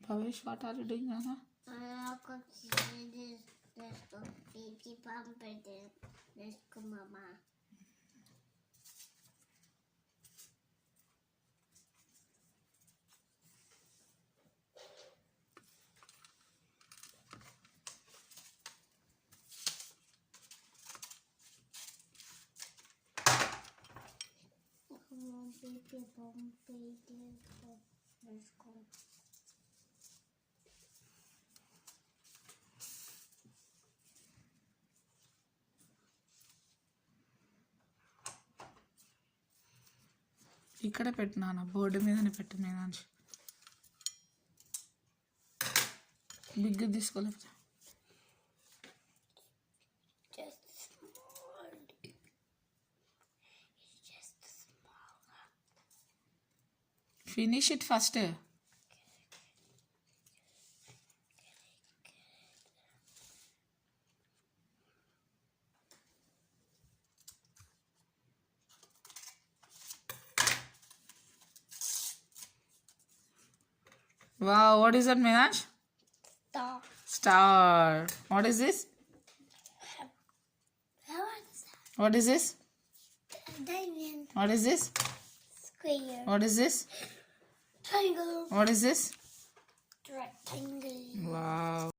Pavesh, what are you doing, Anna? Let's go baby bumper then. Let's go mama. Come on, baby bumper. Let's go. ఇక్కడ పెట్టినా board మీదనే పెట్టు మీనాంచి big తీసుకోలేదు finish it first Wow, what is that, Minaj? Star. Star. What is this? What is this? Diamond. What is this? Square. What is this? Triangle. What is this? Rectangle. Wow.